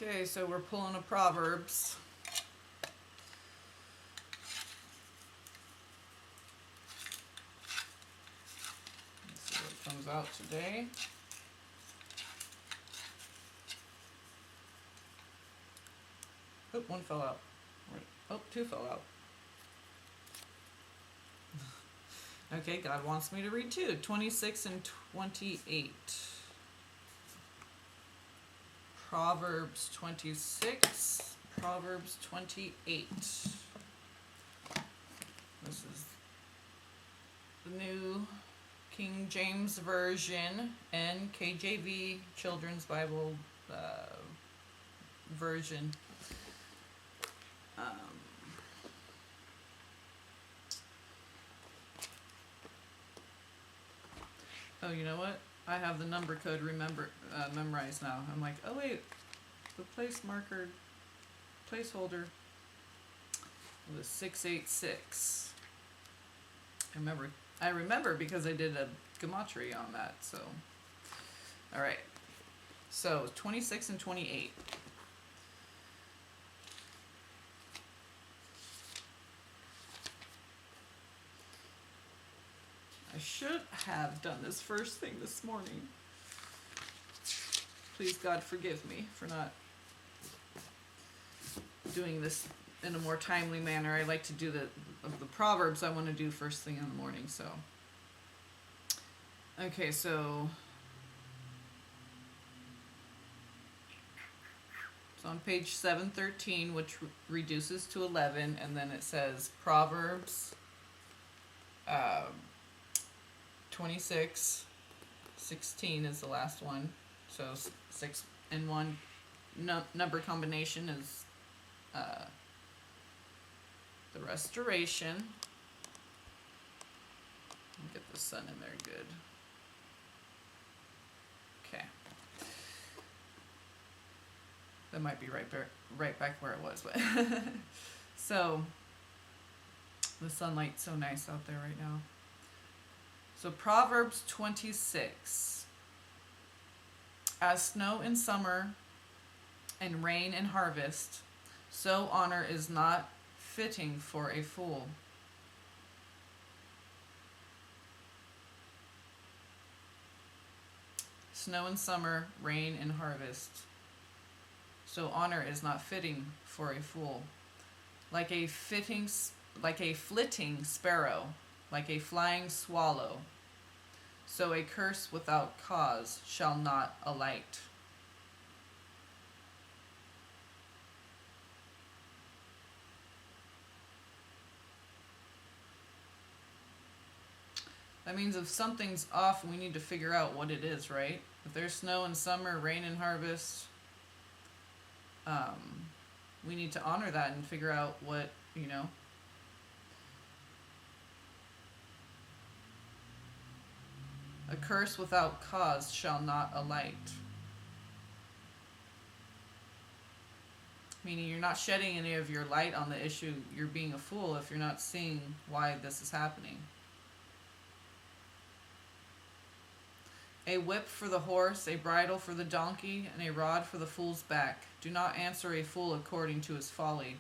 Okay, so we're pulling a Proverbs. Let's see what comes out today. Oh, one fell out. Oh, two fell out. Okay, God wants me to read two. 26 and 28. Proverbs 26. Proverbs 28. This is the New King James Version and KJV Children's Bible version. Oh, you know what? I have the number code memorized now. I'm like, oh wait, the placeholder was 686. I remember because I did a Gematria on that. So, all right. So 26 and 28. I should have done this first thing this morning. Please, God, forgive me for not doing this in a more timely manner. I like to do the Proverbs I want to do first thing in the morning, so. Okay, so it's on page 713, which reduces to 11, and then it says Proverbs 26, 16 is the last one. So 6 and 1 number combination is the restoration. Get the sun in there good. Okay. That might be right back where it was, but so the sunlight's so nice out there right now. So Proverbs 26. As snow in summer and rain in harvest, so honor is not fitting for a fool. Snow in summer, rain in harvest. So honor is not fitting for a fool. Like a flitting sparrow, like a flying swallow, so a curse without cause shall not alight. That means if something's off, we need to figure out what it is, right? If there's snow in summer, rain in harvest, we need to honor that and figure out what, a curse without cause shall not alight. Meaning you're not shedding any of your light on the issue. You're being a fool if you're not seeing why this is happening. A whip for the horse, a bridle for the donkey, and a rod for the fool's back. Do not answer a fool according to his folly,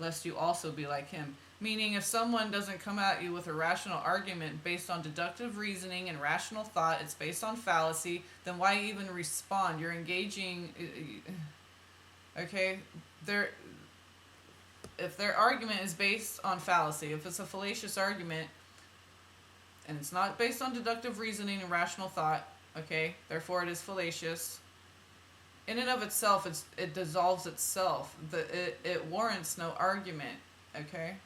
lest you also be like him. Meaning, if someone doesn't come at you with a rational argument based on deductive reasoning and rational thought, it's based on fallacy, then why even respond? You're engaging, okay? If their argument is based on fallacy, if it's a fallacious argument, and it's not based on deductive reasoning and rational thought, okay? Therefore, it is fallacious. In and of itself, it dissolves itself. It warrants no argument, okay?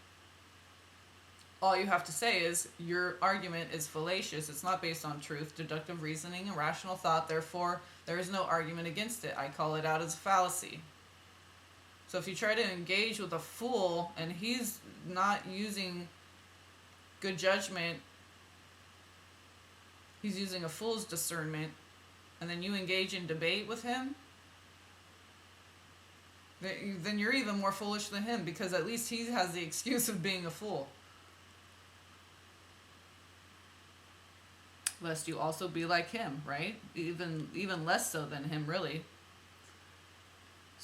All you have to say is, your argument is fallacious. It's not based on truth, deductive reasoning, and rational thought. Therefore, there is no argument against it. I call it out as a fallacy. So if you try to engage with a fool, and he's not using good judgment, he's using a fool's discernment, and then you engage in debate with him, then you're even more foolish than him, because at least he has the excuse of being a fool. Lest you also be like him, right? Even less so than him, really.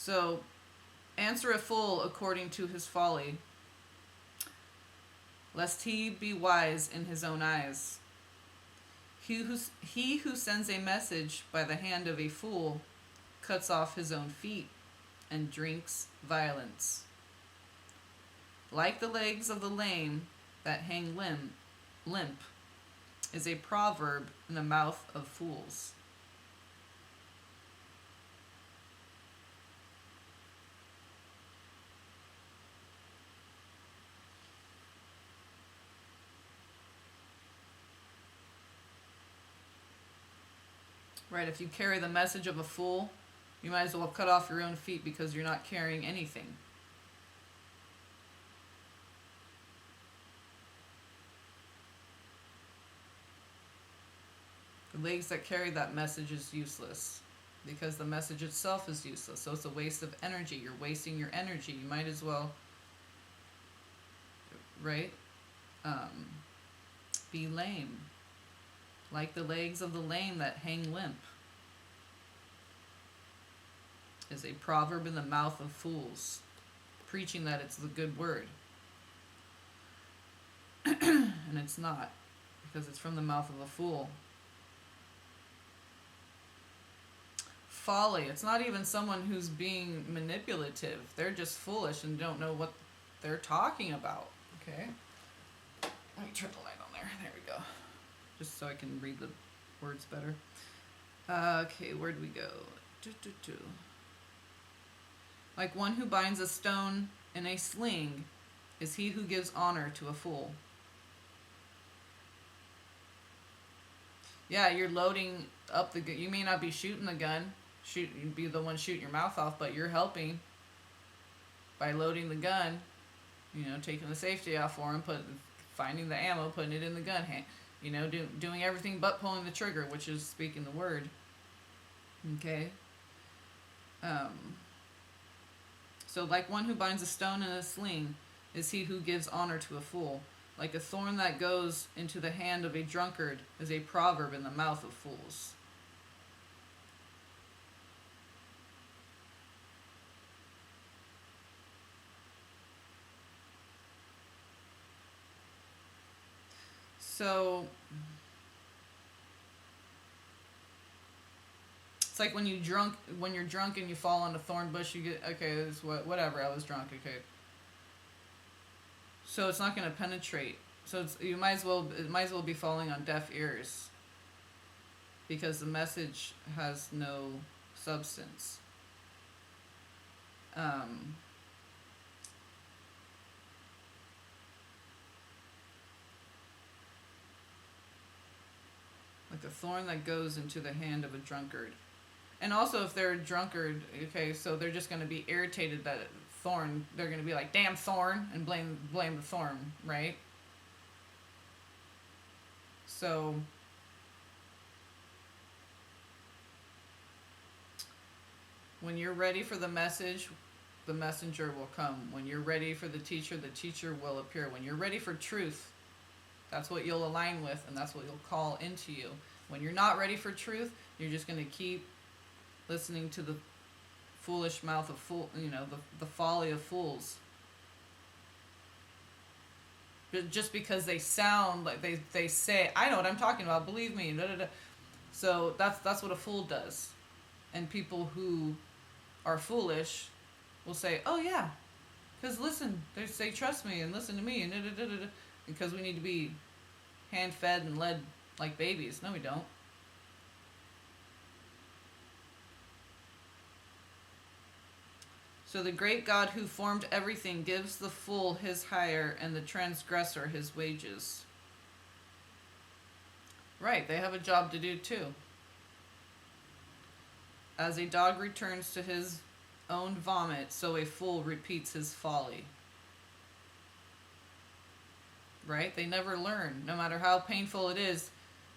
So, answer a fool according to his folly, lest he be wise in his own eyes. He who sends a message by the hand of a fool cuts off his own feet and drinks violence. Like the legs of the lame that hang limp is a proverb in the mouth of fools. Right, if you carry the message of a fool, you might as well cut off your own feet because you're not carrying anything. The legs that carry that message is useless because the message itself is useless. So it's a waste of energy. You're wasting your energy. You might as well, right, be lame. Like the legs of the lame that hang limp is a proverb in the mouth of fools, preaching that it's the good word. And it's not, because it's from the mouth of a fool. Folly. It's not even someone who's being manipulative. They're just foolish and don't know what they're talking about. Okay? Let me turn the light on there. There we go. Just so I can read the words better. Okay, where'd we go? Like one who binds a stone in a sling is he who gives honor to a fool. Yeah, you're loading up the gun. You may not be shooting the gun. You'd be the one shooting your mouth off, but you're helping by loading the gun. You know, taking the safety off for him, finding the ammo, putting it in the gun hand. You know, doing everything but pulling the trigger, which is speaking the word. Okay? So like one who binds a stone in a sling is he who gives honor to a fool. Like a thorn that goes into the hand of a drunkard is a proverb in the mouth of fools. So it's like when you're drunk and you fall on a thorn bush, you get, okay, it's whatever, I was drunk, okay. So it's not going to penetrate. So it might as well be falling on deaf ears because the message has no substance. Like a thorn that goes into the hand of a drunkard. And also if they're a drunkard, okay, so they're just going to be irritated that thorn, they're going to be like, damn thorn, and blame the thorn, right? So when you're ready for the message, the messenger will come. When you're ready for the teacher will appear. When you're ready for truth, that's what you'll align with, and that's what you'll call into you. When you're not ready for truth, you're just going to keep listening to the foolish mouth of the folly of fools. But just because they sound like they say, I know what I'm talking about, believe me. Da, da, da. So that's what a fool does. And people who are foolish will say, oh yeah, because listen, they say trust me and listen to me and da, da, da, da, da. Because we need to be hand-fed and led like babies. No, we don't. So the great God who formed everything gives the fool his hire and the transgressor his wages. Right, they have a job to do too. As a dog returns to his own vomit, so a fool repeats his folly. Right? They never learn. No matter how painful it is,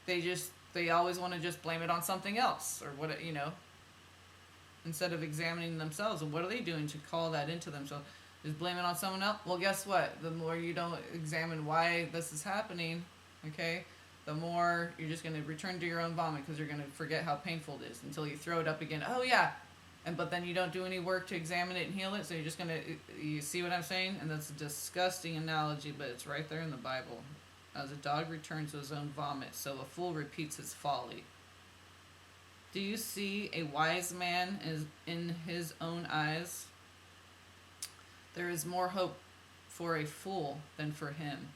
they always want to just blame it on something else or what, instead of examining themselves. And what are they doing to call that into themselves? Just blame it on someone else? Well, guess what? The more you don't examine why this is happening, okay, the more you're just going to return to your own vomit because you're going to forget how painful it is until you throw it up again. Oh, yeah, but then you don't do any work to examine it and heal it, so you're just gonna, you see what I'm saying? And that's a disgusting analogy, but it's right there in the Bible. As a dog returns to his own vomit, so a fool repeats his folly. Do you see a wise man is in his own eyes? There is more hope for a fool than for him.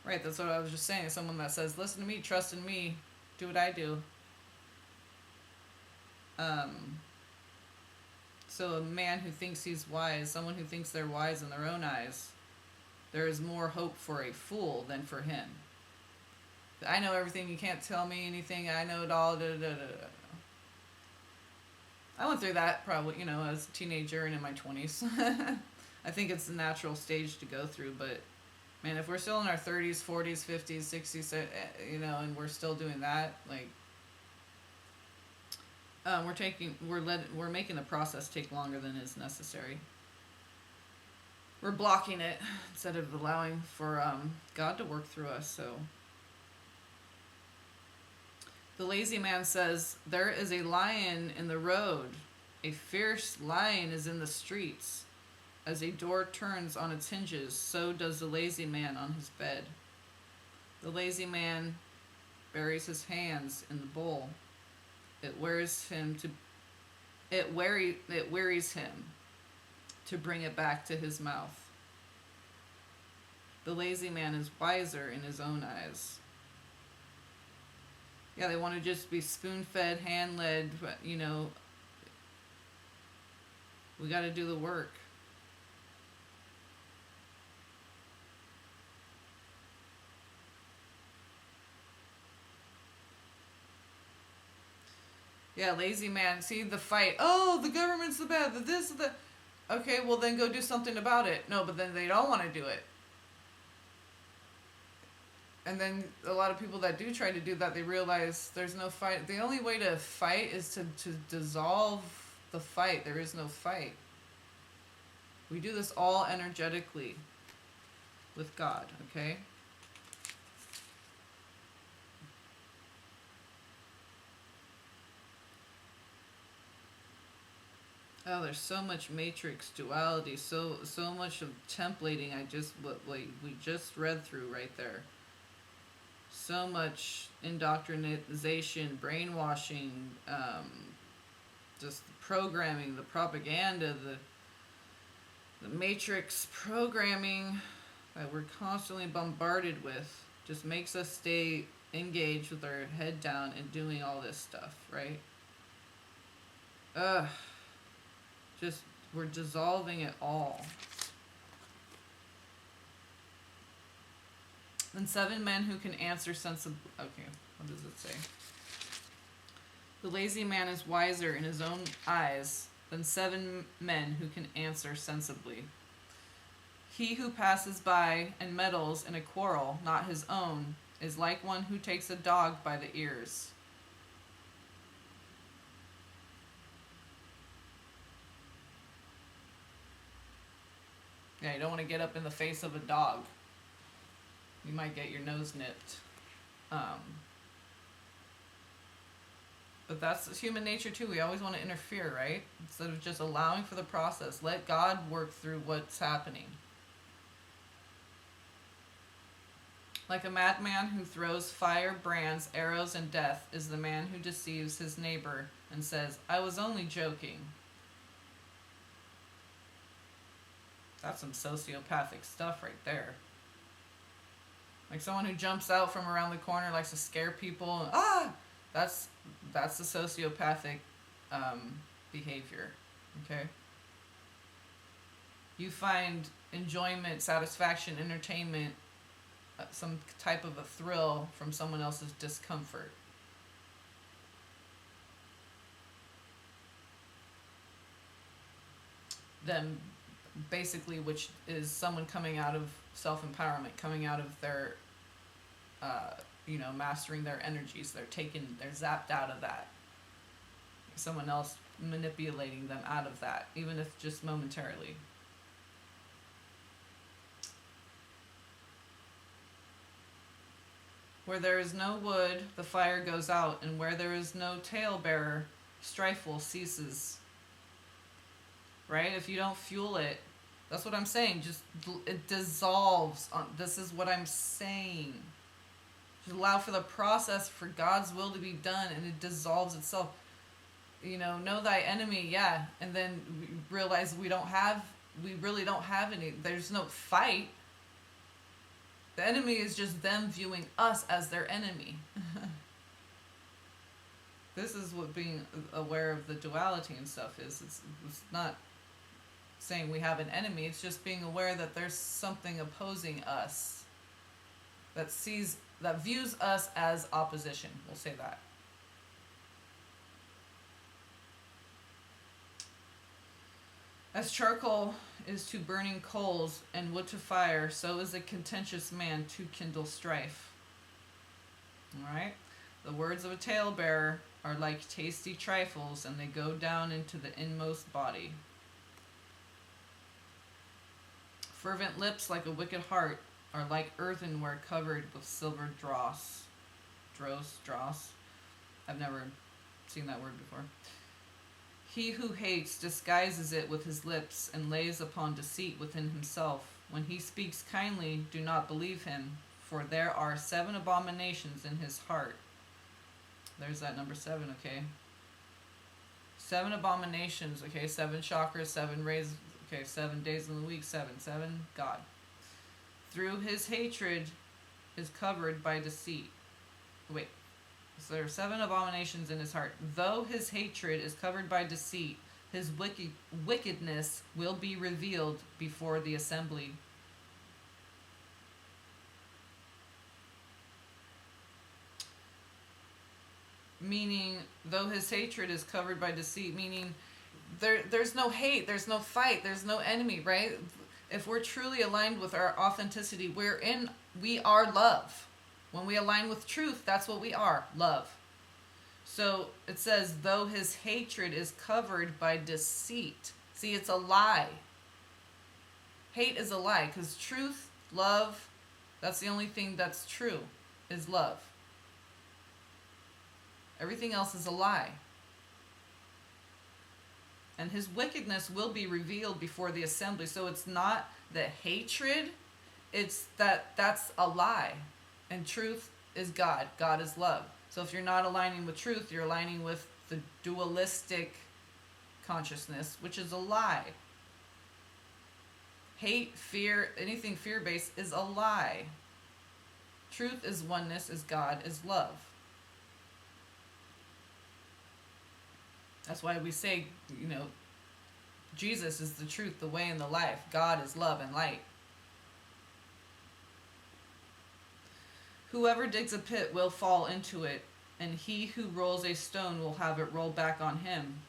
Right, that's what I was just saying. Someone that says, listen to me, trust in me, do what I do. So a man who thinks he's wise, someone who thinks they're wise in their own eyes, there is more hope for a fool than for him. I know everything, you can't tell me anything, I know it all, da, da, da, da. I went through that probably, as a teenager and in my 20s. I think it's a natural stage to go through, but man, if we're still in our 30s, 40s, 50s, 60s, and we're still doing that, like, we're making the process take longer than is necessary. We're blocking it instead of allowing for God to work through us. So the lazy man says, there is a lion in the road. A fierce lion is in the streets. As a door turns on its hinges, so does the lazy man on his bed. The lazy man buries his hands in the bowl. It wearies him to bring it back to his mouth. The lazy man is wiser in his own eyes. Yeah, they want to just be spoon-fed, hand-led, but, we got to do the work. Yeah, lazy man. See the fight. Oh, the government's the bad. The this, the. Okay, well then go do something about it. No, but then they don't want to do it. And then a lot of people that do try to do that, they realize there's no fight. The only way to fight is to dissolve the fight. There is no fight. We do this all energetically with God, okay? Oh, there's so much matrix duality, so much of templating. We just read through right there. So much indoctrination, brainwashing, just the programming, the propaganda, the matrix programming that we're constantly bombarded with just makes us stay engaged with our head down and doing all this stuff, right? Just, we're dissolving it all. And 7 men who can answer sensibly. Okay, what does it say? The lazy man is wiser in his own eyes than 7 men who can answer sensibly. He who passes by and meddles in a quarrel not his own is like one who takes a dog by the ears. Yeah, you don't want to get up in the face of a dog. You might get your nose nipped. But that's human nature too. We always want to interfere, right? Instead of just allowing for the process. Let God work through what's happening. Like a madman who throws fire, brands, arrows, and death is the man who deceives his neighbor and says, I was only joking. That's some sociopathic stuff right there. Like someone who jumps out from around the corner, likes to scare people. That's the sociopathic behavior. Okay? You find enjoyment, satisfaction, entertainment, some type of a thrill from someone else's discomfort. Then basically, which is someone coming out of self-empowerment, coming out of their mastering their energies. They're zapped out of that. Someone else manipulating them out of that, even if just momentarily. Where there is no wood, the fire goes out, and where there is no talebearer, strife ceases. Right? If you don't fuel it, that's what I'm saying. Just it dissolves. This is what I'm saying. Just allow for the process for God's will to be done, and it dissolves itself. Know thy enemy, yeah, and then we realize we really don't have any. There's no fight. The enemy is just them viewing us as their enemy. This is what being aware of the duality and stuff is. It's not saying we have an enemy. It's just being aware that there's something opposing us that views us as opposition. We'll say that. As charcoal is to burning coals and wood to fire, so is a contentious man to kindle strife. Alright? The words of a talebearer are like tasty trifles, and they go down into the inmost body. Fervent lips like a wicked heart are like earthenware covered with silver dross. Dross. I've never seen that word before. He who hates disguises it with his lips and lays upon deceit within himself. When he speaks kindly, do not believe him, for there are 7 abominations in his heart. There's that number 7, okay? 7 abominations, okay? 7 chakras, 7 rays, okay? 7 days in the week, 7, God. Through his hatred is covered by deceit. Wait. So there are 7 abominations in his heart. Though his hatred is covered by deceit, his wickedness will be revealed before the assembly. Meaning, though his hatred is covered by deceit, meaning there's no hate, there's no fight, there's no enemy, right? If we're truly aligned with our authenticity, we are love. When we align with truth, that's what we are, love. So it says, though his hatred is covered by deceit. See, it's a lie. Hate is a lie, because truth, love, that's the only thing that's true, is love. Everything else is a lie. And his wickedness will be revealed before the assembly. So it's not the hatred, it's that's a lie. And truth is God. God is love. So if you're not aligning with truth, you're aligning with the dualistic consciousness, which is a lie. Hate, fear, anything fear-based is a lie. Truth is oneness, is God, is love. That's why we say, Jesus is the truth, the way, and the life. God is love and light. Whoever digs a pit will fall into it, and he who rolls a stone will have it roll back on him.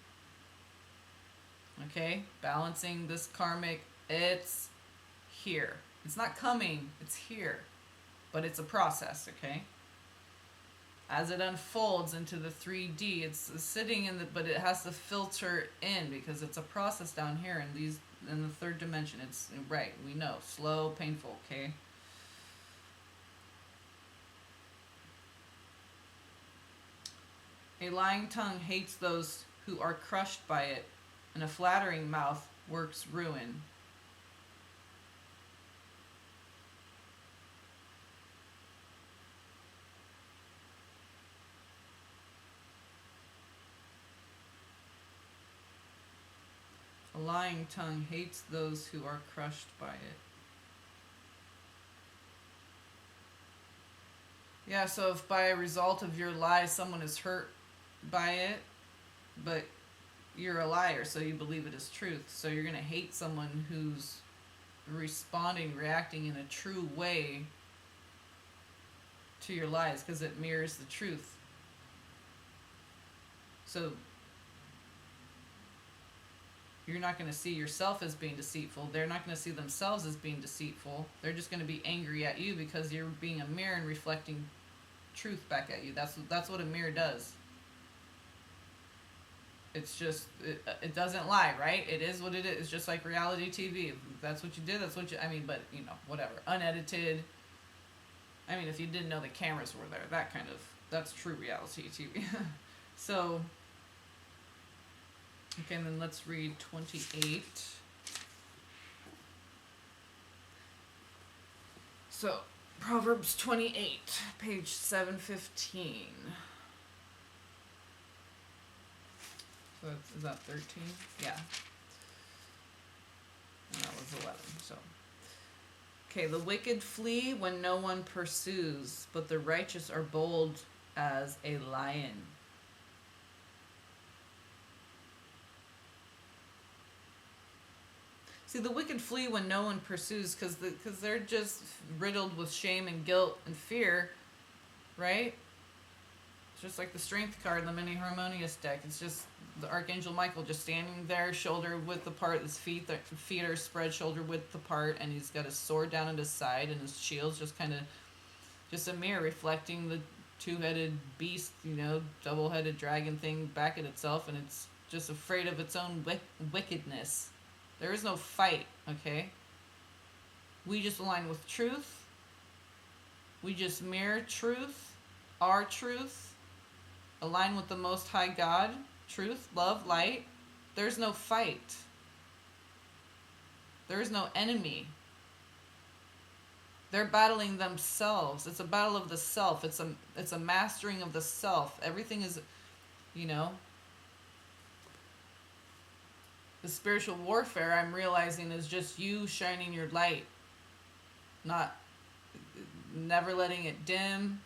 Okay? Balancing this karmic, it's here. It's not coming, it's here. But it's a process, okay? As it unfolds into the 3D, it's sitting but it has to filter in because it's a process down here in the 3rd dimension. It's right, we know, slow, painful, okay? A lying tongue hates those who are crushed by it, and a flattering mouth works ruin. A lying tongue hates those who are crushed by it. Yeah, so if by a result of your lie someone is hurt by it, but you're a liar, so you believe it is truth. So you're going to hate someone who's reacting in a true way to your lies because it mirrors the truth. So you're not going to see yourself as being deceitful. They're not going to see themselves as being deceitful. They're just going to be angry at you because you're being a mirror and reflecting truth back at you. That's what a mirror does. It's just, it doesn't lie, right? It is what it is. It's just like reality TV. If that's what you did, that's what you, but, whatever. Unedited. I mean, if you didn't know the cameras were there, that's true reality TV. So, okay, and then let's read 28. So, Proverbs 28, page 715. So, is that 13? Yeah. And that was 11, so. Okay, the wicked flee when no one pursues, but the righteous are bold as a lion. See, the wicked flee when no one pursues because they're just riddled with shame and guilt and fear, right? It's just like the strength card in the mini harmonious deck. It's just the Archangel Michael just standing there, shoulder width apart. His feet are spread shoulder width apart, and he's got his sword down at his side, and his shield's just kind of just a mirror reflecting the two-headed beast, double-headed dragon thing back at itself, and it's just afraid of its own wickedness. There is no fight, okay? We just align with truth. We just mirror truth, our truth, align with the Most High God, truth, love, light. There's no fight. There is no enemy. They're battling themselves. It's a battle of the self. It's a mastering of the self. Everything is, the spiritual warfare I'm realizing is just you shining your light. Never letting it dim.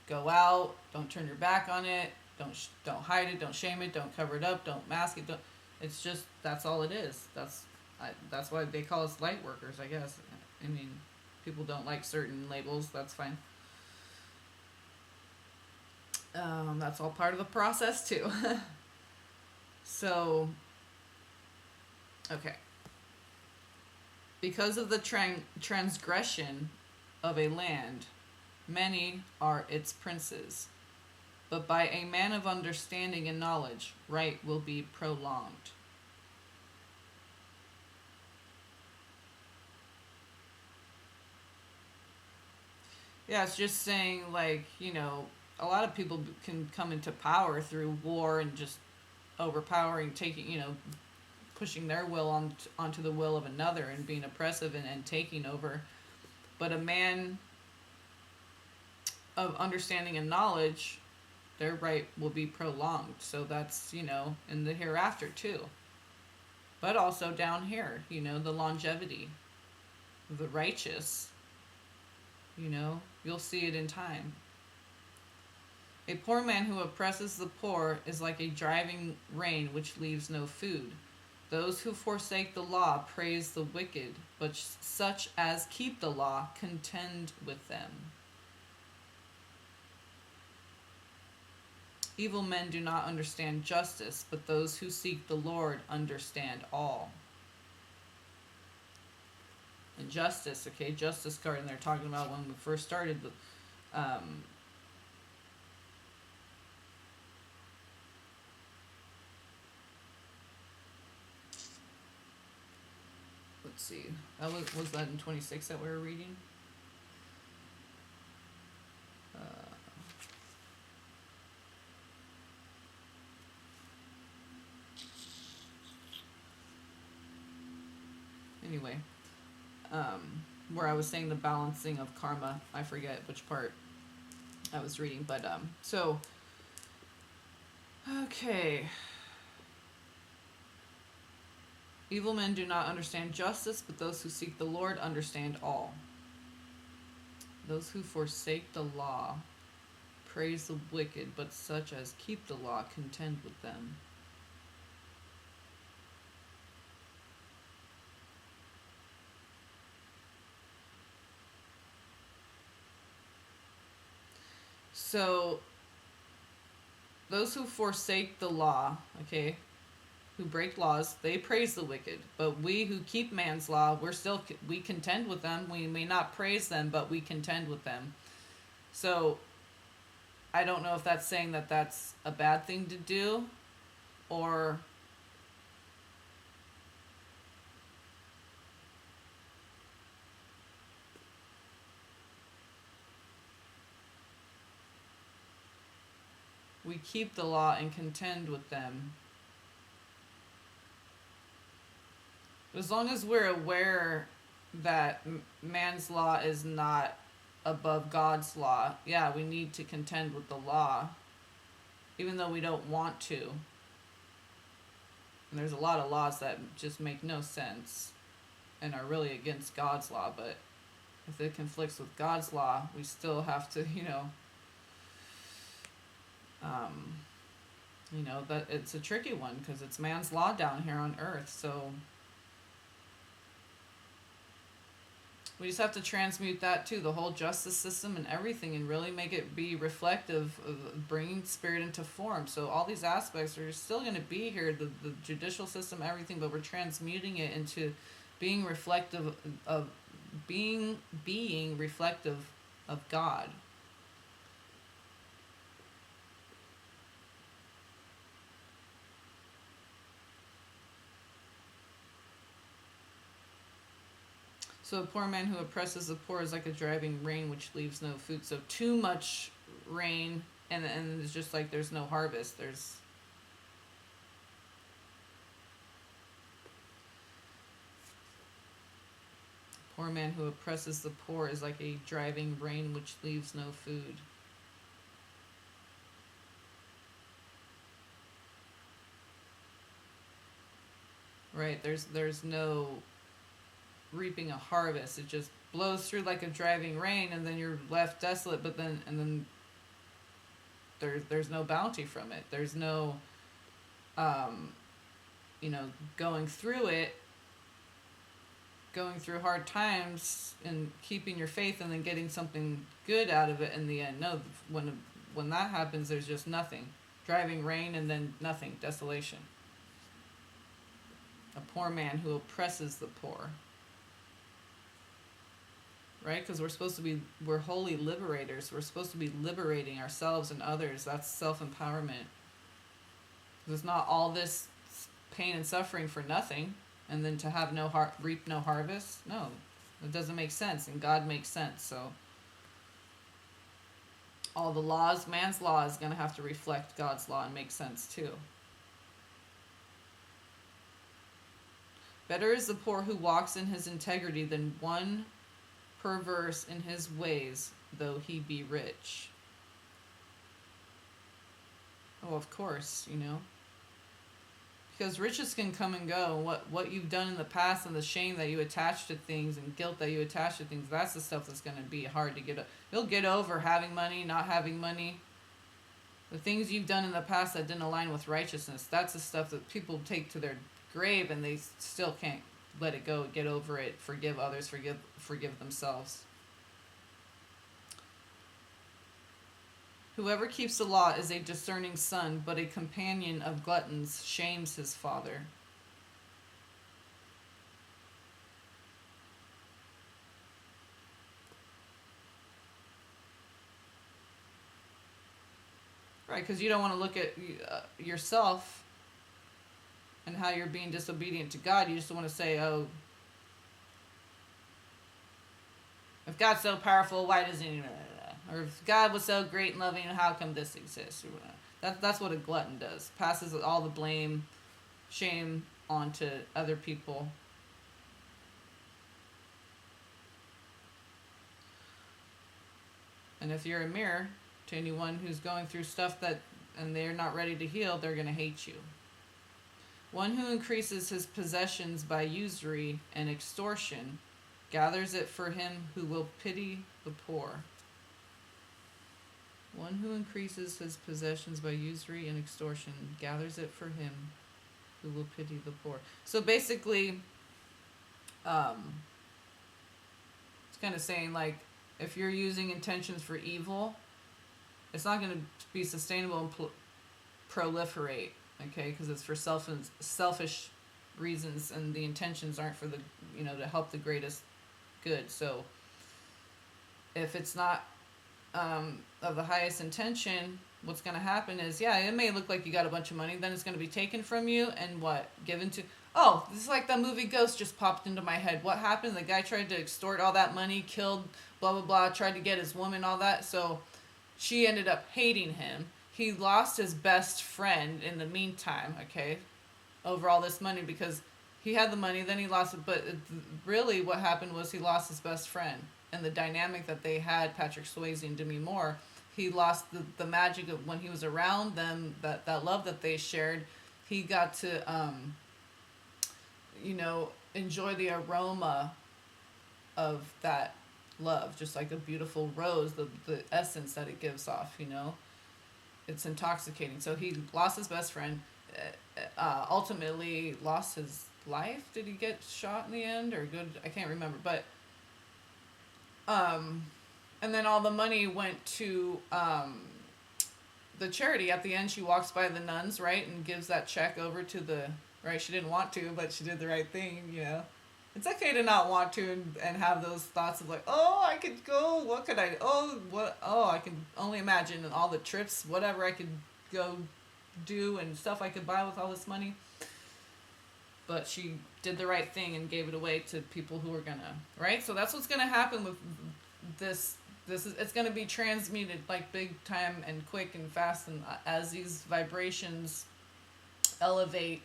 Go out. Don't turn your back on it. Don't hide it. Don't shame it. Don't cover it up. Don't mask it. It's just, that's all it is. That's why they call us light workers, I guess. I mean, people don't like certain labels. That's fine. That's all part of the process too. So, okay. Because of the transgression of a land, many are its princes. But by a man of understanding and knowledge, right will be prolonged. Yeah, it's just saying, a lot of people can come into power through war and just overpowering, taking, pushing their will onto the will of another and being oppressive and taking over. But a man of understanding and knowledge, their right will be prolonged. So that's, in the hereafter too. But also down here, the longevity of the righteous, you'll see it in time. A poor man who oppresses the poor is like a driving rain which leaves no food. Those who forsake the law praise the wicked, but such as keep the law contend with them. Evil men do not understand justice, but those who seek the Lord understand all. And justice, okay, justice card, and they're talking about when we first started the let's see. Was that in 26 that we were reading? Anyway, where I was saying the balancing of karma, I forget which part I was reading, but so okay. Evil men do not understand justice, but those who seek the Lord understand all. Those who forsake the law praise the wicked, but such as keep the law contend with them. So, those who forsake the law, okay, who break laws, they praise the wicked. But we who keep man's law, we contend with them. We may not praise them, but we contend with them. So, I don't know if that's saying that that's a bad thing to do, or we keep the law and contend with them. As long as we're aware that man's law is not above God's law, yeah, we need to contend with the law, even though we don't want to. And there's a lot of laws that just make no sense and are really against God's law, but if it conflicts with God's law, we still have to, that it's a tricky one because it's man's law down here on earth. So we just have to transmute that too, the whole justice system and everything, and really make it be reflective of bringing spirit into form. So all these aspects are still going to be here, the judicial system, everything, but we're transmuting it into being reflective of being reflective of God. So a poor man who oppresses the poor is like a driving rain which leaves no food. So too much rain and it's just like there's no harvest. There's poor man who oppresses the poor is like a driving rain which leaves no food. Right, there's no reaping a harvest. It just blows through like a driving rain and then you're left desolate, but then there's no bounty from it. There's no going through hard times and keeping your faith and then getting something good out of it in the end. No, when that happens, there's just nothing. Driving rain and then nothing, desolation. A poor man who oppresses the poor. Right? Because we're holy liberators. We're supposed to be liberating ourselves and others. That's self-empowerment. There's not all this pain and suffering for nothing, and then to have reap no harvest. No, it doesn't make sense, and God makes sense. So all the laws, man's law is going to have to reflect God's law and make sense too. Better is the poor who walks in his integrity than one perverse in his ways, though he be rich. Oh, of course, because riches can come and go. What you've done in the past and the shame that you attach to things and guilt that you attach to things, that's the stuff that's going to be hard to get. You'll get over having money, not having money. The things you've done in the past that didn't align with righteousness, that's the stuff that people take to their grave and they still can't let it go, get over it, forgive others, forgive themselves. Whoever keeps the law is a discerning son, but a companion of gluttons shames his father. Right, because you don't want to look at yourself and how you're being disobedient to God. You just want to say, oh, if God's so powerful, why doesn't he? Or if God was so great and loving, how come this exists? That's what a glutton does. Passes all the blame, shame onto other people. And if you're a mirror to anyone who's going through stuff and they're not ready to heal, they're going to hate you. One who increases his possessions by usury and extortion gathers it for him who will pity the poor. One who increases his possessions by usury and extortion gathers it for him who will pity the poor. So basically, it's kind of saying, like, if you're using intentions for evil, it's not going to be sustainable and proliferate, okay? Because it's for selfish reasons, and the intentions aren't for the, to help the greatest good. So if it's not of the highest intention, what's going to happen is, yeah, it may look like you got a bunch of money, then it's going to be taken from you and given to, this is like that movie Ghost just popped into my head. What happened? The guy tried to extort all that money, killed, blah, blah, blah, tried to get his woman, all that. So she ended up hating him. he lost his best friend in the meantime, okay, over all this money, because he had the money, then he lost it. But really what happened was he lost his best friend. And the dynamic that they had, Patrick Swayze and Demi Moore, he lost the magic of when he was around them, that love that they shared. He got to, enjoy the aroma of that love, just like a beautiful rose, the essence that it gives off, it's intoxicating. So he lost his best friend, ultimately lost his life. Did he get shot in the end or good? I can't remember, but and then all the money went to the charity. At the end, she walks by the nuns, right, and gives that check over to the, right, she didn't want to, but she did the right thing. It's okay to not want to and have those thoughts of like, oh, I could go, what could I, I can only imagine all the trips, whatever I could go do and stuff I could buy with all this money. But she did the right thing and gave it away to people who are gonna, right? So that's what's gonna happen with this. It's gonna be transmuted like big time and quick and fast, and as these vibrations elevate,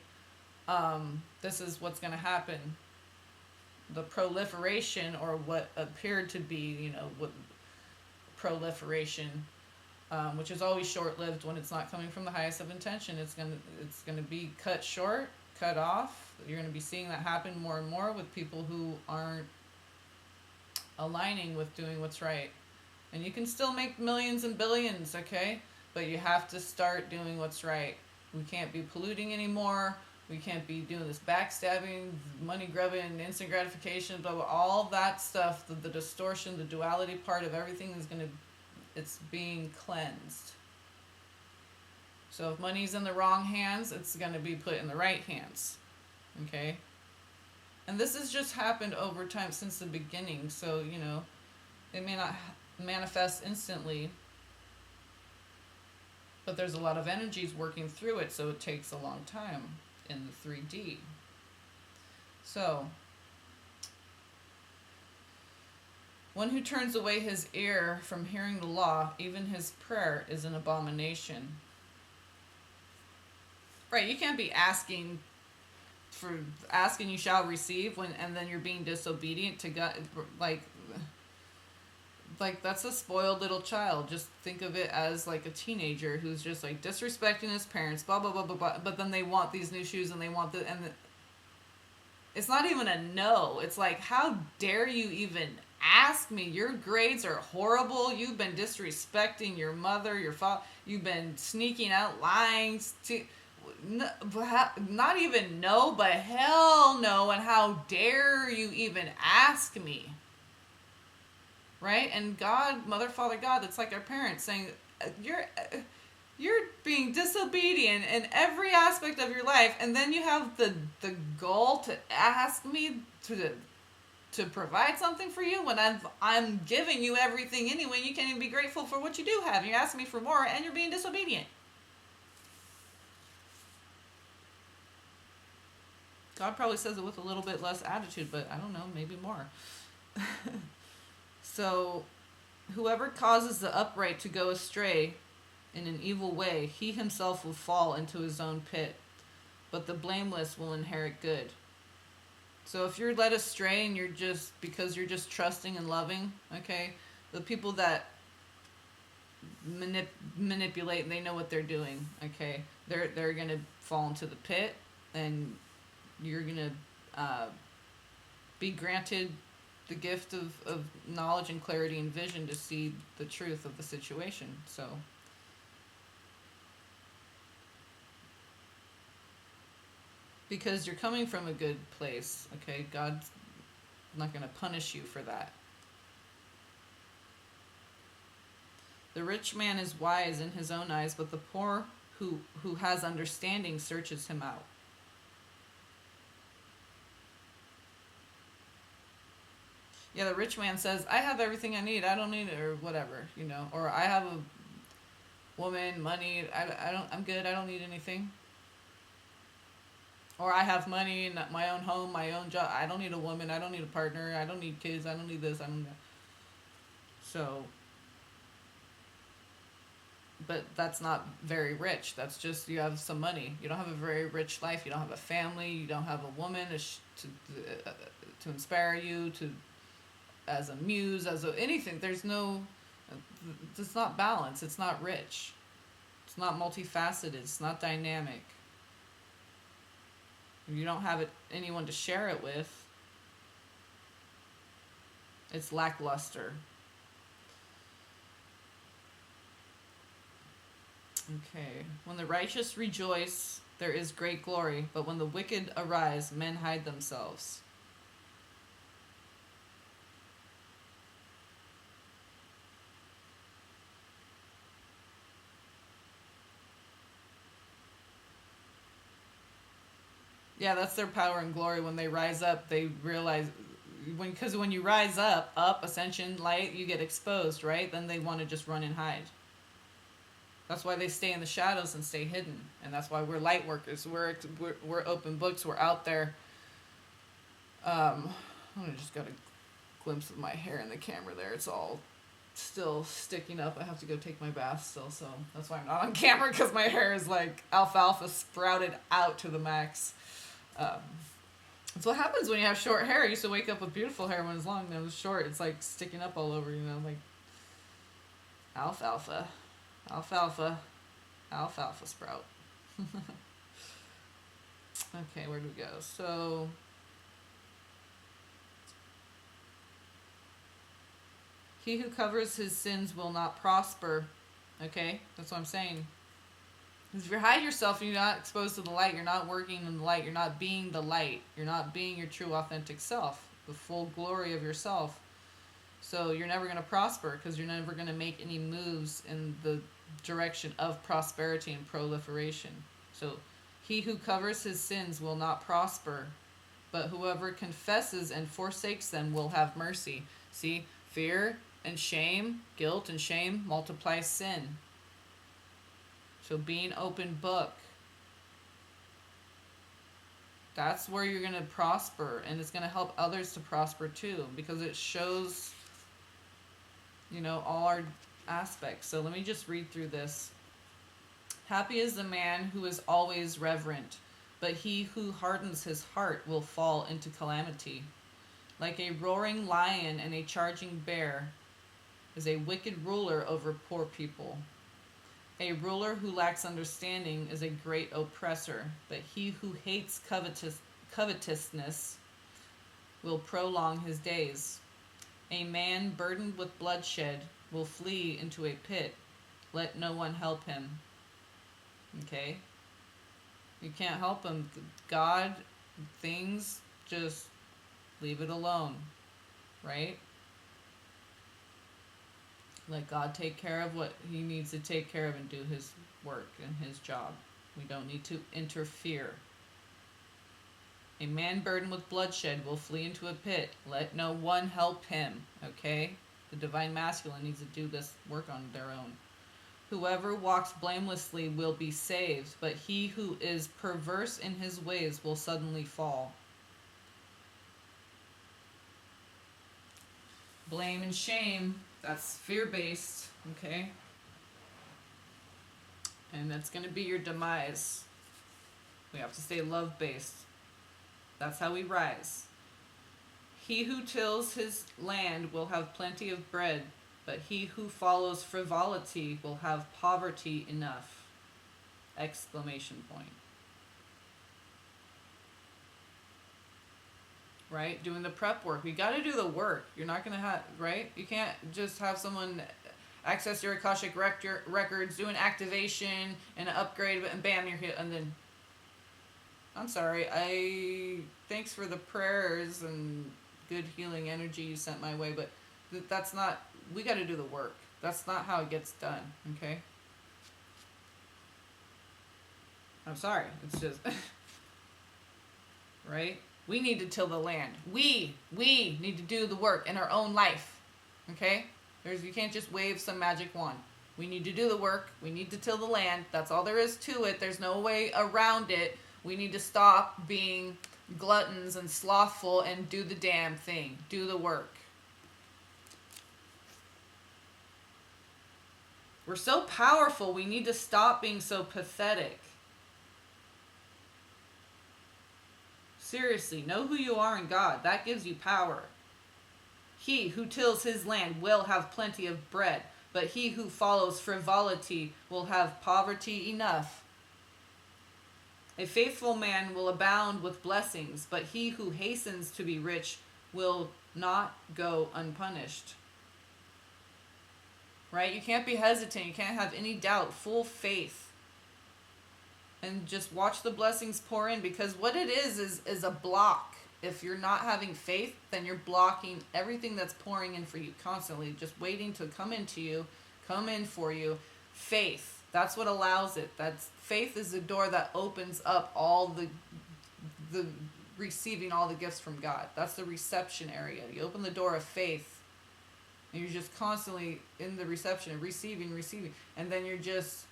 this is what's gonna happen. The proliferation, or what appeared to be, what proliferation, which is always short-lived when it's not coming from the highest of intention. It's gonna be cut short, cut off. You're gonna be seeing that happen more and more with people who aren't aligning with doing what's right. And you can still make millions and billions, okay? But you have to start doing what's right. We can't be polluting anymore. We can't be doing this backstabbing, money grubbing, instant gratification, blah, blah, all that stuff, the distortion, the duality part of everything it's being cleansed. So if money's in the wrong hands, it's going to be put in the right hands. Okay? And this has just happened over time since the beginning. So, it may not manifest instantly, but there's a lot of energies working through it, so it takes a long time in the 3D. So, one who turns away his ear from hearing the law, even his prayer is an abomination. Right, you can't be asking you shall receive and then you're being disobedient to God. Like that's a spoiled little child. Just think of it as like a teenager who's just like disrespecting his parents, blah blah blah blah blah. But then they want these new shoes and they want it's not even a no. It's like, how dare you even ask me? Your grades are horrible. You've been disrespecting your mother, your father. You've been sneaking out, lying. Not even no, but hell no. And how dare you even ask me? Right? And God, Mother, Father, God, that's like our parents saying, you're being disobedient in every aspect of your life, and then you have the gall to ask me to provide something for you when I'm giving you everything anyway. You can't even be grateful for what you do have. You're asking me for more, and you're being disobedient. God probably says it with a little bit less attitude, but I don't know, maybe more. So, whoever causes the upright to go astray in an evil way, he himself will fall into his own pit, but the blameless will inherit good. So if you're led astray and because you're just trusting and loving, okay, the people that manipulate, they know what they're doing, okay, they're going to fall into the pit, and you're going to be granted the gift of knowledge and clarity and vision to see the truth of the situation. So because you're coming from a good place, okay, God's not going to punish you for that. The rich man is wise in his own eyes, but the poor who has understanding searches him out. Yeah, the rich man says, I have everything I need. I don't need it, or whatever, or I have a woman, money. I'm good. I don't need anything. Or I have money, my own home, my own job. I don't need a woman. I don't need a partner. I don't need kids. I don't need this. I don't need that. So but that's not very rich. That's just, you have some money. You don't have a very rich life. You don't have a family. You don't have a woman to inspire you, to as a muse, as a anything. There's no, it's not balanced. It's not rich. It's not multifaceted. It's not dynamic. You don't have anyone to share it with. It's lackluster. Okay. When the righteous rejoice, there is great glory, but when the wicked arise, men hide themselves. Yeah, that's their power and glory. When they rise up, they realize, because when you rise up, ascension, light, you get exposed, right? Then they want to just run and hide. That's why they stay in the shadows and stay hidden, and that's why we're light workers. We're open books. We're out there. I just got a glimpse of my hair in the camera there. It's all still sticking up. I have to go take my bath still, so that's why I'm not on camera, because my hair is like alfalfa sprouted out to the max. That's what happens when you have short hair. I used to wake up with beautiful hair when it's long, and it was short. It's like sticking up all over, like alfalfa. Alfalfa sprout. Okay, where do we go? So, he who covers his sins will not prosper. Okay, that's what I'm saying. Because if you hide yourself and you're not exposed to the light, you're not working in the light, you're not being the light, you're not being your true authentic self, the full glory of yourself. So you're never going to prosper, because you're never going to make any moves in the direction of prosperity and proliferation. So he who covers his sins will not prosper, but whoever confesses and forsakes them will have mercy. See, fear and shame, guilt and shame multiply sin. So being open book, that's where you're going to prosper, and it's going to help others to prosper too, because it shows, all our aspects. So let me just read through this. Happy is the man who is always reverent, but he who hardens his heart will fall into calamity. Like a roaring lion and a charging bear is a wicked ruler over poor people. A ruler who lacks understanding is a great oppressor, but he who hates covetousness will prolong his days. A man burdened with bloodshed will flee into a pit. Let no one help him. Okay? You can't help him. God, things, just leave it alone. Right? Let God take care of what he needs to take care of and do his work and his job. We don't need to interfere. A man burdened with bloodshed will flee into a pit. Let no one help him. Okay? The divine masculine needs to do this work on their own. Whoever walks blamelessly will be saved, but he who is perverse in his ways will suddenly fall. Blame and shame, that's fear-based, okay? And that's going to be your demise. We have to stay love-based. That's how we rise. He who tills his land will have plenty of bread, but he who follows frivolity will have poverty enough. Exclamation point. Right? Doing the prep work. We got to do the work. You're not going to have, right? You can't just have someone access your Akashic records, do an activation and an upgrade, and bam, you're here. And then, I'm sorry, thanks for the prayers and good healing energy you sent my way, but that's not, we got to do the work. That's not how it gets done, okay? I'm sorry, it's just, right? We need to till the land. We need to do the work in our own life, okay? You can't just wave some magic wand. We need to do the work. We need to till the land. That's all there is to it. There's no way around it. We need to stop being gluttons and slothful and do the damn thing. Do the work. We're so powerful, we need to stop being so pathetic. Seriously, know who you are in God. That gives you power. He who tills his land will have plenty of bread, but he who follows frivolity will have poverty enough. A faithful man will abound with blessings, but he who hastens to be rich will not go unpunished. Right? You can't be hesitant. You can't have any doubt. Full faith. And just watch the blessings pour in, because what it is a block. If you're not having faith, then you're blocking everything that's pouring in for you constantly, just waiting to come into you, come in for you. Faith. That's what allows it. Faith is the door that opens up all the receiving all the gifts from God. That's the reception area. You open the door of faith, and you're just constantly in the reception and receiving. And then you're just,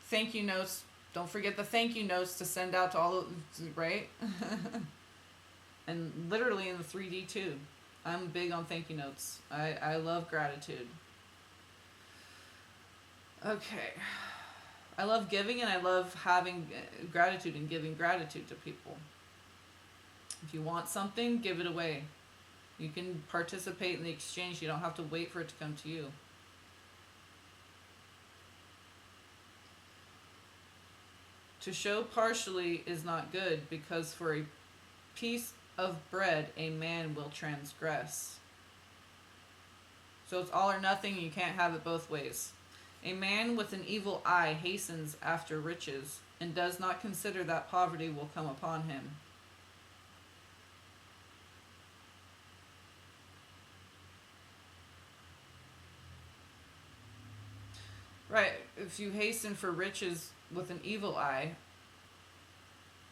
thank you notes. Don't forget the thank you notes to send out to all, right? And literally in the 3D too. I'm big on thank you notes. I love gratitude. Okay. I love giving, and I love having gratitude and giving gratitude to people. If you want something, give it away. You can participate in the exchange. You don't have to wait for it to come to you. To show partially is not good, because for a piece of bread a man will transgress. So it's all or nothing, and you can't have it both ways. A man with an evil eye hastens after riches, and does not consider that poverty will come upon him. Right, if you hasten for riches with an evil eye,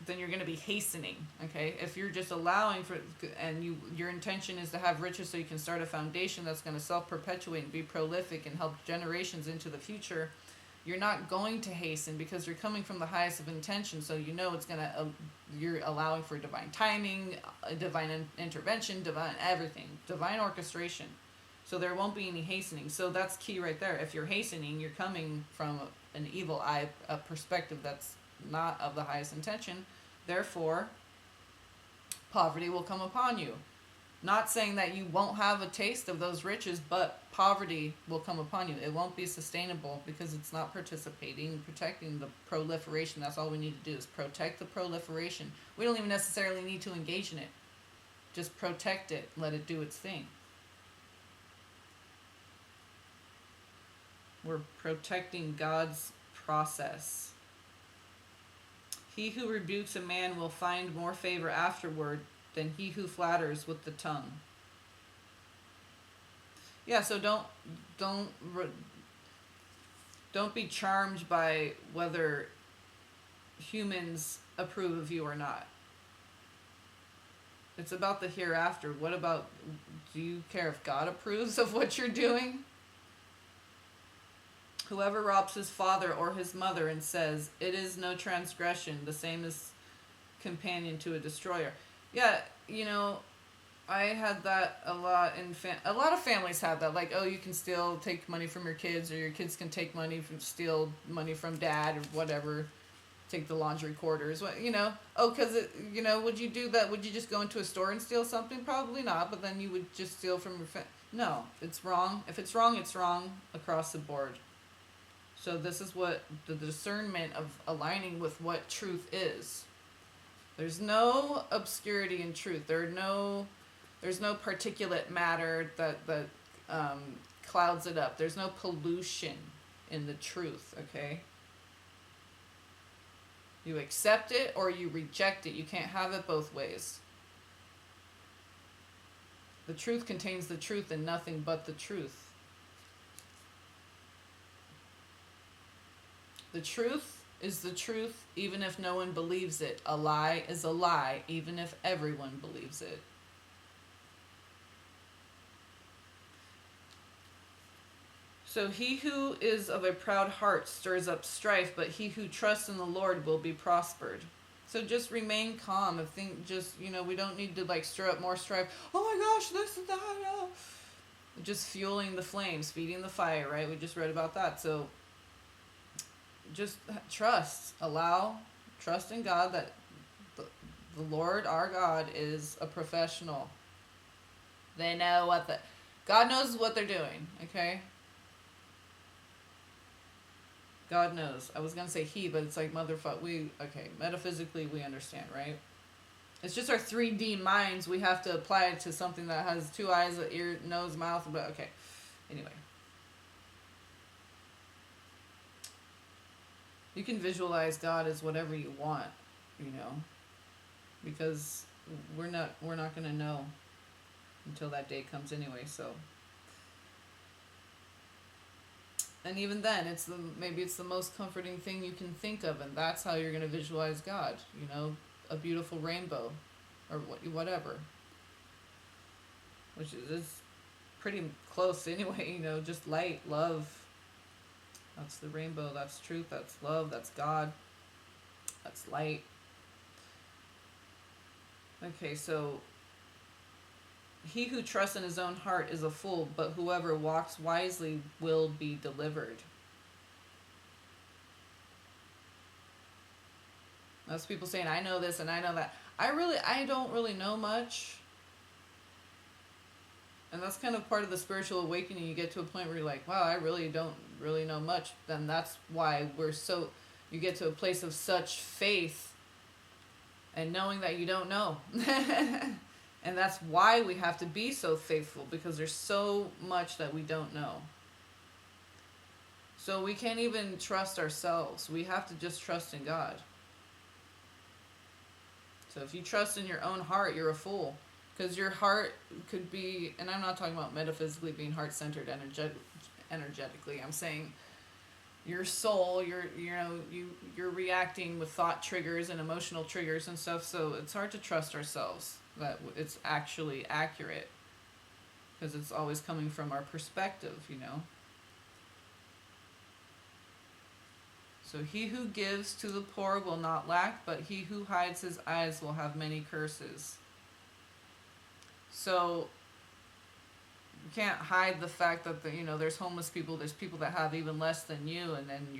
then you're going to be hastening, okay? If you're just allowing for, and your intention is to have riches so you can start a foundation that's going to self-perpetuate and be prolific and help generations into the future, you're not going to hasten, because you're coming from the highest of intention. So it's going to, you're allowing for divine timing, divine intervention, divine everything, divine orchestration. So there won't be any hastening. So that's key right there. If you're hastening, you're coming from an evil eye, a perspective that's not of the highest intention. Therefore, poverty will come upon you. Not saying that you won't have a taste of those riches, but poverty will come upon you. It won't be sustainable, because it's not protecting the proliferation. That's all we need to do, is protect the proliferation. We don't even necessarily need to engage in it. Just protect it. Let it do its thing. We're protecting God's process. He who rebukes a man will find more favor afterward than he who flatters with the tongue. Yeah, so don't be charmed by whether humans approve of you or not. It's about the hereafter. What about, do you care if God approves of what you're doing? Whoever robs his father or his mother and says, "It is no transgression," the same as companion to a destroyer. Yeah, I had that a lot a lot of families have that. Like, oh, you can still take money from your kids, or your kids can take steal money from dad or whatever. Take the laundry quarters. Oh, because would you do that? Would you just go into a store and steal something? Probably not. But then you would just steal from your No, it's wrong. If it's wrong across the board. So this is what the discernment of aligning with what truth is. There's no obscurity in truth. There's no particulate matter that clouds it up. There's no pollution in the truth, okay? You accept it or you reject it. You can't have it both ways. The truth contains the truth and nothing but the truth. The truth is the truth, even if no one believes it. A lie is a lie, even if everyone believes it. So he who is of a proud heart stirs up strife, but he who trusts in the Lord will be prospered. So just remain calm. We don't need to stir up more strife. Oh my gosh, this and that. just fueling the flames, feeding the fire, right? We just read about that. So just trust in God that the Lord our God is a professional. They know God knows what they're doing, okay? God knows. I was going to say he, but it's like metaphysically we understand, right? It's just our 3D minds. We have to apply it to something that has 2 eyes, an ear, nose, mouth, but okay. Anyway. You can visualize God as whatever you want, because we're not going to know until that day comes anyway, so. And even then, maybe it's the most comforting thing you can think of, and that's how you're going to visualize God, a beautiful rainbow or whatever, which is pretty close anyway, just light, love. That's the rainbow, that's truth, that's love, that's God, that's light. Okay, so he who trusts in his own heart is a fool, but whoever walks wisely will be delivered. Most people saying, I know this and I know that. I don't really know much. And that's kind of part of the spiritual awakening. You get to a point where you're like, wow, I really don't really know much. Then that's why you get to a place of such faith and knowing that you don't know. And that's why we have to be so faithful, because there's so much that we don't know. So we can't even trust ourselves. We have to just trust in God. So if you trust in your own heart, you're a fool. Because your heart could be, and I'm not talking about metaphysically being heart-centered energetically. I'm saying your soul, you're reacting with thought triggers and emotional triggers and stuff. So it's hard to trust ourselves that it's actually accurate, because it's always coming from our perspective, So he who gives to the poor will not lack, but he who hides his eyes will have many curses. So you can't hide the fact that there's homeless people, there's people that have even less than you, and then we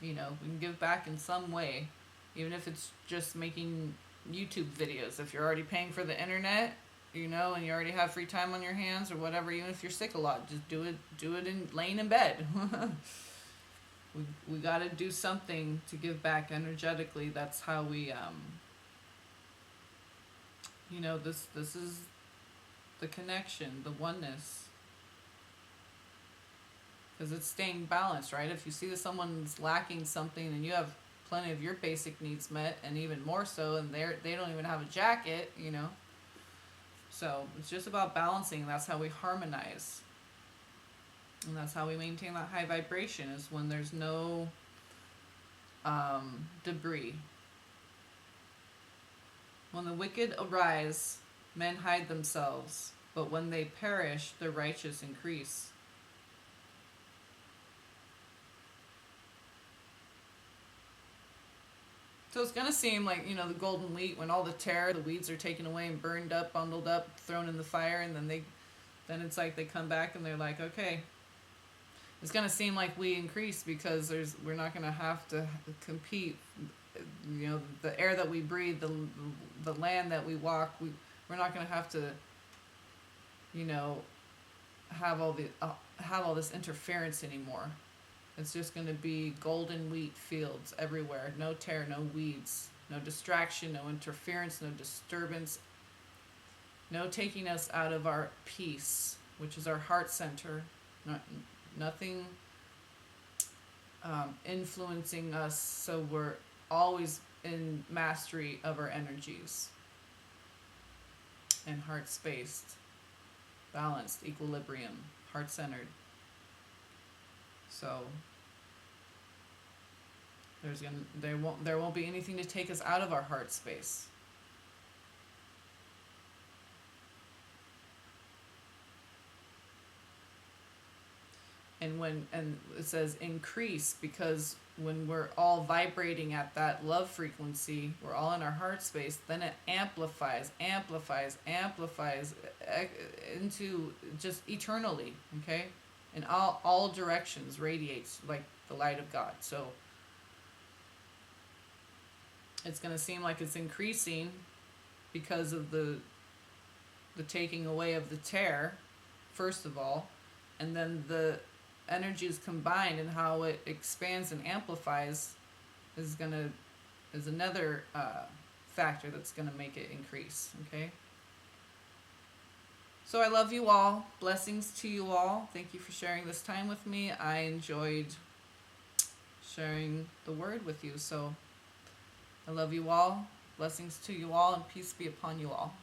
can give back in some way, even if it's just making YouTube videos. If you're already paying for the internet, and you already have free time on your hands or whatever, even if you're sick a lot, just do it in laying in bed. We got to do something to give back energetically. That's how we this is the connection, the oneness, because it's staying balanced, right? If you see that someone's lacking something and you have plenty of your basic needs met, and even more so, and they don't even have a jacket, so it's just about balancing. That's how we harmonize, and that's how we maintain that high vibration, is when there's no debris. When the wicked arise, men hide themselves, but when they perish, the righteous increase. So it's going to seem like, the golden wheat, when all the weeds are taken away and burned up, bundled up, thrown in the fire, and then it's like they come back and they're like, okay. It's going to seem like we increase, because we're not going to have to compete. The air that we breathe, the land that we walk, we're not going to have to, have all this interference anymore. It's just going to be golden wheat fields everywhere. No tear, no weeds, no distraction, no interference, no disturbance, no taking us out of our peace, which is our heart center. Nothing influencing us, so we're always in mastery of our energies, and heart-spaced, balanced, equilibrium, heart-centered. So there won't be anything to take us out of our heart space. And it says increase, because when we're all vibrating at that love frequency, we're all in our heart space, then it amplifies into just eternally, okay? In all directions radiates like the light of God. So it's going to seem like it's increasing because of the taking away of the tear, first of all, and then the energies combined and how it expands and amplifies is another factor that's gonna make it increase. Okay. So I love you all. Blessings to you all. Thank you for sharing this time with me. I enjoyed sharing the word with you. So I love you all. Blessings to you all, and peace be upon you all.